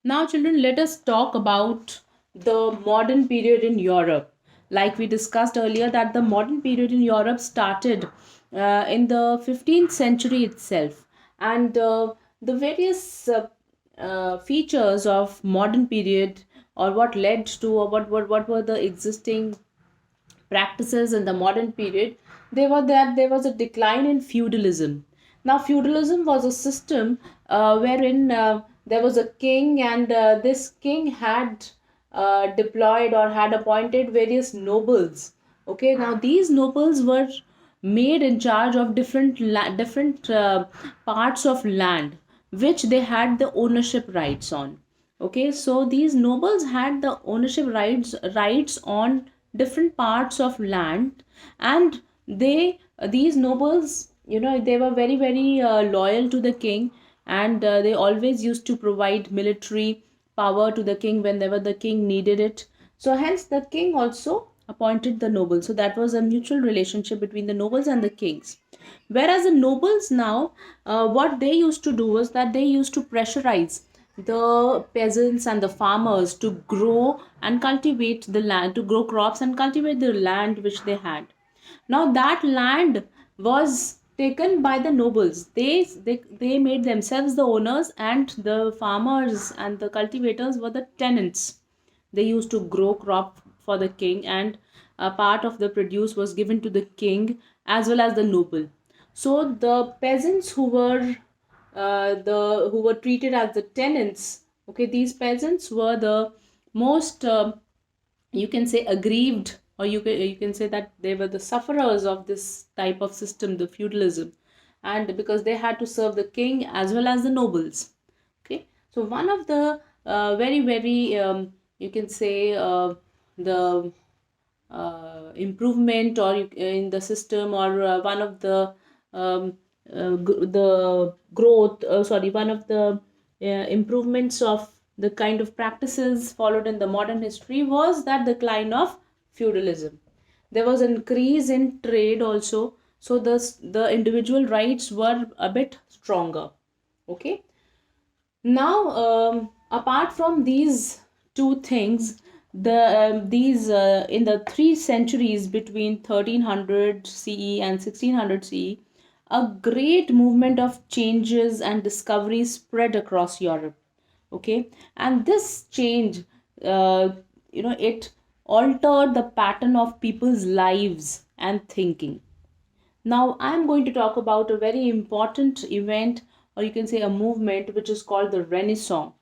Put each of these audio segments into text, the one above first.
Now, children, let us talk about the modern period in Europe. Like we discussed earlier, that the modern period in Europe started in the 15th century itself, and the various features of modern period, or what led to, or what were the existing practices in the modern period, they were that there was a decline in feudalism. Now, feudalism was a system wherein there was a king, and this king had deployed or had appointed various nobles. Okay, now these nobles were made in charge of different parts of land which they had the ownership rights on. Okay, so these nobles had the ownership rights on different parts of land, and these nobles, they were very loyal to the king, and they always used to provide military power to the king whenever the king needed it. So hence the king also appointed the nobles. So that was a mutual relationship between the nobles and the kings. Whereas the nobles now, what they used to do was that they used to pressurize the peasants and the farmers to grow and cultivate the land, to grow crops and cultivate the land which they had. Now that land was taken by the nobles. They made themselves the owners, and the farmers and the cultivators were the tenants. They used to grow crop for the king, and a part of the produce was given to the king as well as the noble. So the peasants who were treated as the tenants, okay, these peasants were the most you can say aggrieved, or you can say that they were the sufferers of this type of system, the feudalism, and because they had to serve the king as well as the nobles. Okay, so one of the very you can say the improvement, or in the system, or one of the the growth sorry one of the improvements of the kind of practices followed in the modern history was that decline of feudalism. There was an increase in trade also, so the individual rights were a bit stronger. Okay, now apart from these two things, these in the 3 centuries between 1300 CE and 1600 CE, a great movement of changes and discoveries spread across Europe. Okay, and this change, uh, it altered the pattern of people's lives and thinking. Now, I'm going to talk about a very important event, or you can say a movement, which is called the Renaissance.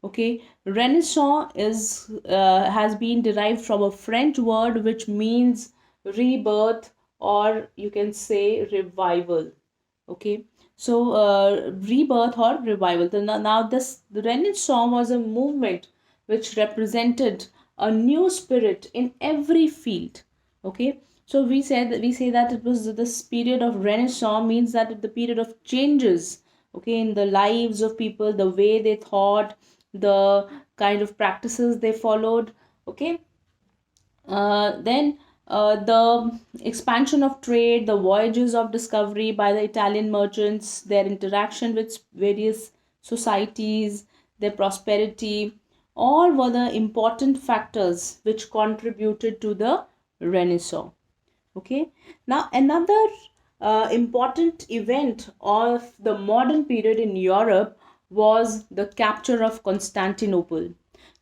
Okay, Renaissance is has been derived from a French word which means rebirth, or you can say revival. Okay, so rebirth or revival. Now this the Renaissance was a movement which represented a new spirit in every field. Okay, so we say that it was this period of Renaissance, means that the period of changes, okay, in the lives of people, the way they thought, the kind of practices they followed. Okay, then the expansion of trade, the voyages of discovery by the Italian merchants, their interaction with various societies, their prosperity, all were the important factors which contributed to the Renaissance. Okay, now another important event of the modern period in Europe was the capture of Constantinople.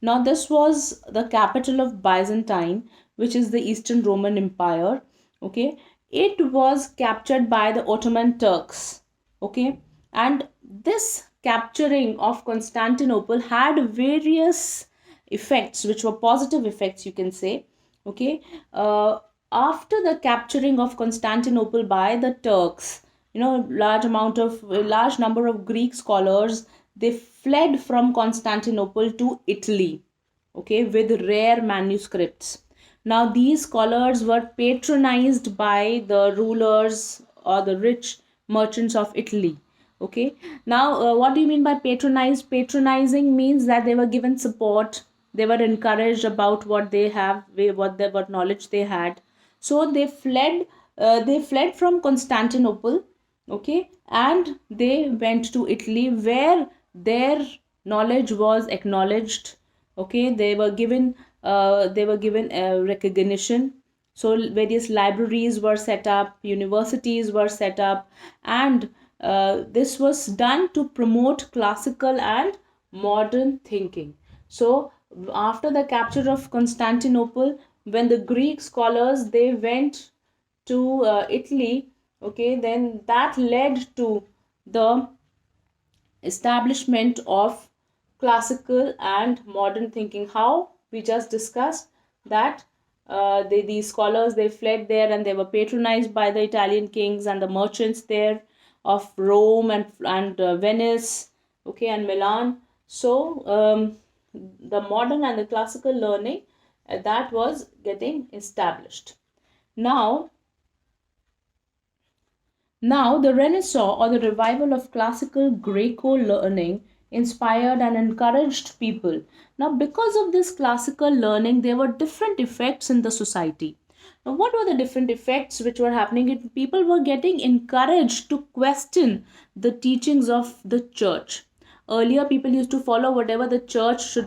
Now, this was the capital of Byzantine, which is the Eastern Roman Empire. Okay, it was captured by the Ottoman Turks. Okay, and this capturing of Constantinople had various effects, which were positive effects, you can say. Okay, after the capturing of Constantinople by the Turks, large number of Greek scholars, they fled from Constantinople to Italy, okay, with rare manuscripts. Now these scholars were patronized by the rulers or the rich merchants of Italy. Okay, now what do you mean by patronized? Patronizing means that they were given support, they were encouraged about what they have, what knowledge they had. So they fled from Constantinople. Okay, and they went to Italy, where their knowledge was acknowledged. Okay, they were given recognition. So various libraries were set up, universities were set up, and this was done to promote classical and modern thinking. So after the capture of Constantinople, when the Greek scholars they went to Italy, okay, then that led to the establishment of classical and modern thinking. How? We just discussed that these scholars they fled there and they were patronized by the Italian kings and the merchants there of Rome and Venice, okay, and Milan. So the modern and the classical learning that was getting established. Now, now, the Renaissance or the revival of classical Greco learning inspired and encouraged people. Now, because of this classical learning, there were different effects in the society. Now, what were the different effects which were happening? People were getting encouraged to question the teachings of the church. Earlier, people used to follow whatever the church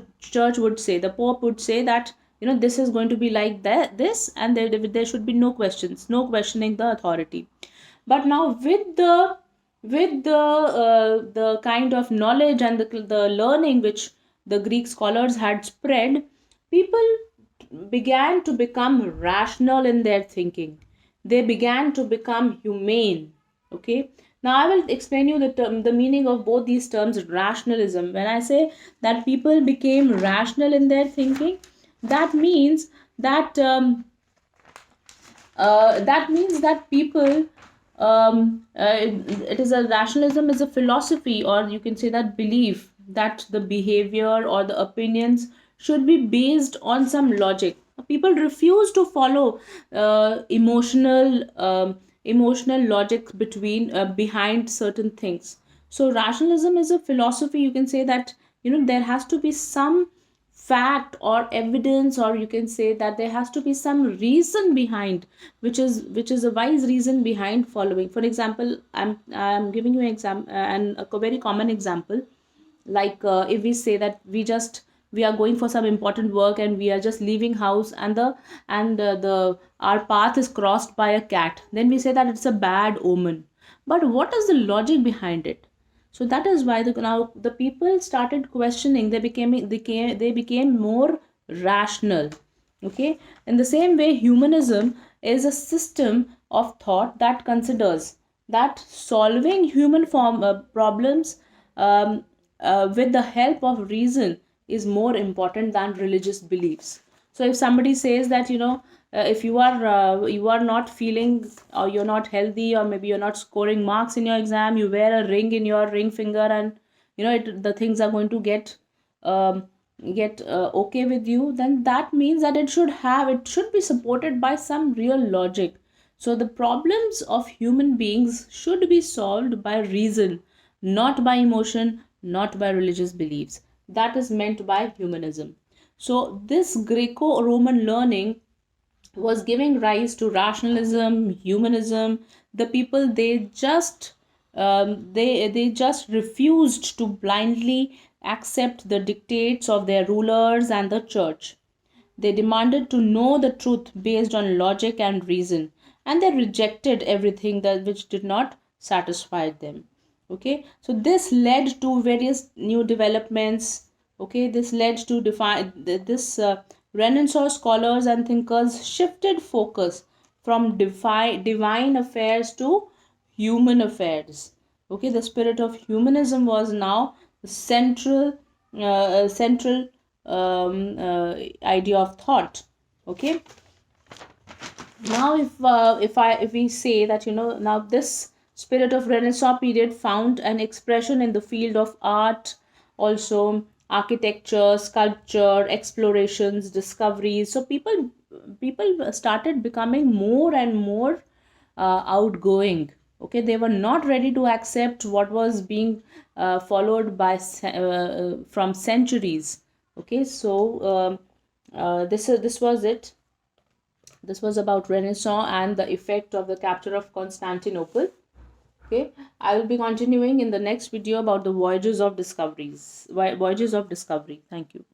would say. The Pope would say that this is going to be like that, this, and there should be no questions, no questioning the authority. But now with the kind of knowledge and the learning which the Greek scholars had spread, people began to become rational in their thinking. They began to become humane. Okay. Now I will explain you the meaning of both these terms. Rationalism. When I say that people became rational in their thinking, that means that people it is a rationalism is a philosophy, or you can say that belief that the behavior or the opinions should be based on some logic. People refuse to follow emotional logic behind certain things. So rationalism is a philosophy. You can say that there has to be some fact or evidence, or you can say that there has to be some reason behind, which is a wise reason behind following. For example, I'm giving you an example, and a very common example, like if we say that we are going for some important work and we are just leaving house, and the our path is crossed by a cat, then we say that it's a bad omen. But what is the logic behind it? So that is why now the people started questioning. They became more rational. Okay. In the same way, humanism is a system of thought that considers that solving human form problems with the help of reason is more important than religious beliefs. So if somebody says that if you are not feeling, or you're not healthy, or maybe you're not scoring marks in your exam, you wear a ring in your ring finger, and the things are going to get okay with you, then that means that it should be supported by some real logic. So the problems of human beings should be solved by reason, not by emotion, not by religious beliefs. That is meant by humanism. So this Greco-Roman learning was giving rise to rationalism, humanism. The people, they just refused to blindly accept the dictates of their rulers and the church. They demanded to know the truth based on logic and reason, and they rejected everything that which did not satisfy them. Okay, so this led to various new developments. Okay, this led to define this Renaissance scholars and thinkers shifted focus from divine affairs to human affairs. Okay, the spirit of humanism was now the central idea of thought. Okay. Now if we say that now this spirit of Renaissance period found an expression in the field of art, also architecture, sculpture, explorations, discoveries. So people started becoming more and more outgoing. Okay, they were not ready to accept what was being followed by from centuries. Okay, so this was it. This was about Renaissance and the effect of the capture of Constantinople. Okay, I will be continuing in the next video about the voyages of discovery. Thank you.